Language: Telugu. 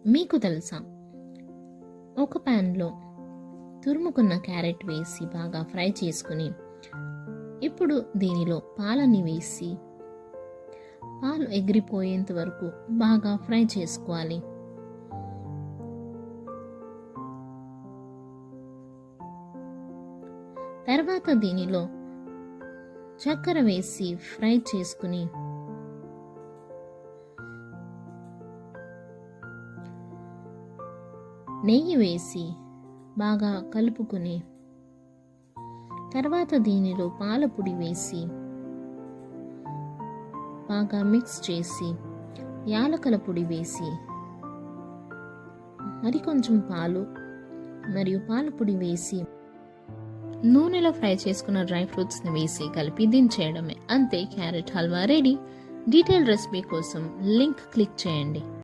మీకు తెలుసా, ఒక ప్యాన్లో తురుముకున్న క్యారెట్ వేసి బాగా ఫ్రై చేసుకుని ఇప్పుడు దీనిలో పాలని వేసి పాలు ఎగిరిపోయేంత వరకు బాగా ఫ్రై చేసుకోవాలి. తర్వాత దీనిలో చక్కెర వేసి ఫ్రై చేసుకుని నెయ్యి వేసి బాగా కలుపుకుని తర్వాత దీనిలో పాలపొడి వేసి బాగా మిక్స్ చేసి యాలకుల పొడి వేసి మరి కొంచెం పాలు మరియు పాలపొడి వేసి నూనెలో ఫ్రై చేసుకున్న డ్రై ఫ్రూట్స్ని వేసి కలిపి దించేయడమే. అంతే, carrot halwa ready. Detail recipe కోసం లింక్ క్లిక్ చేయండి.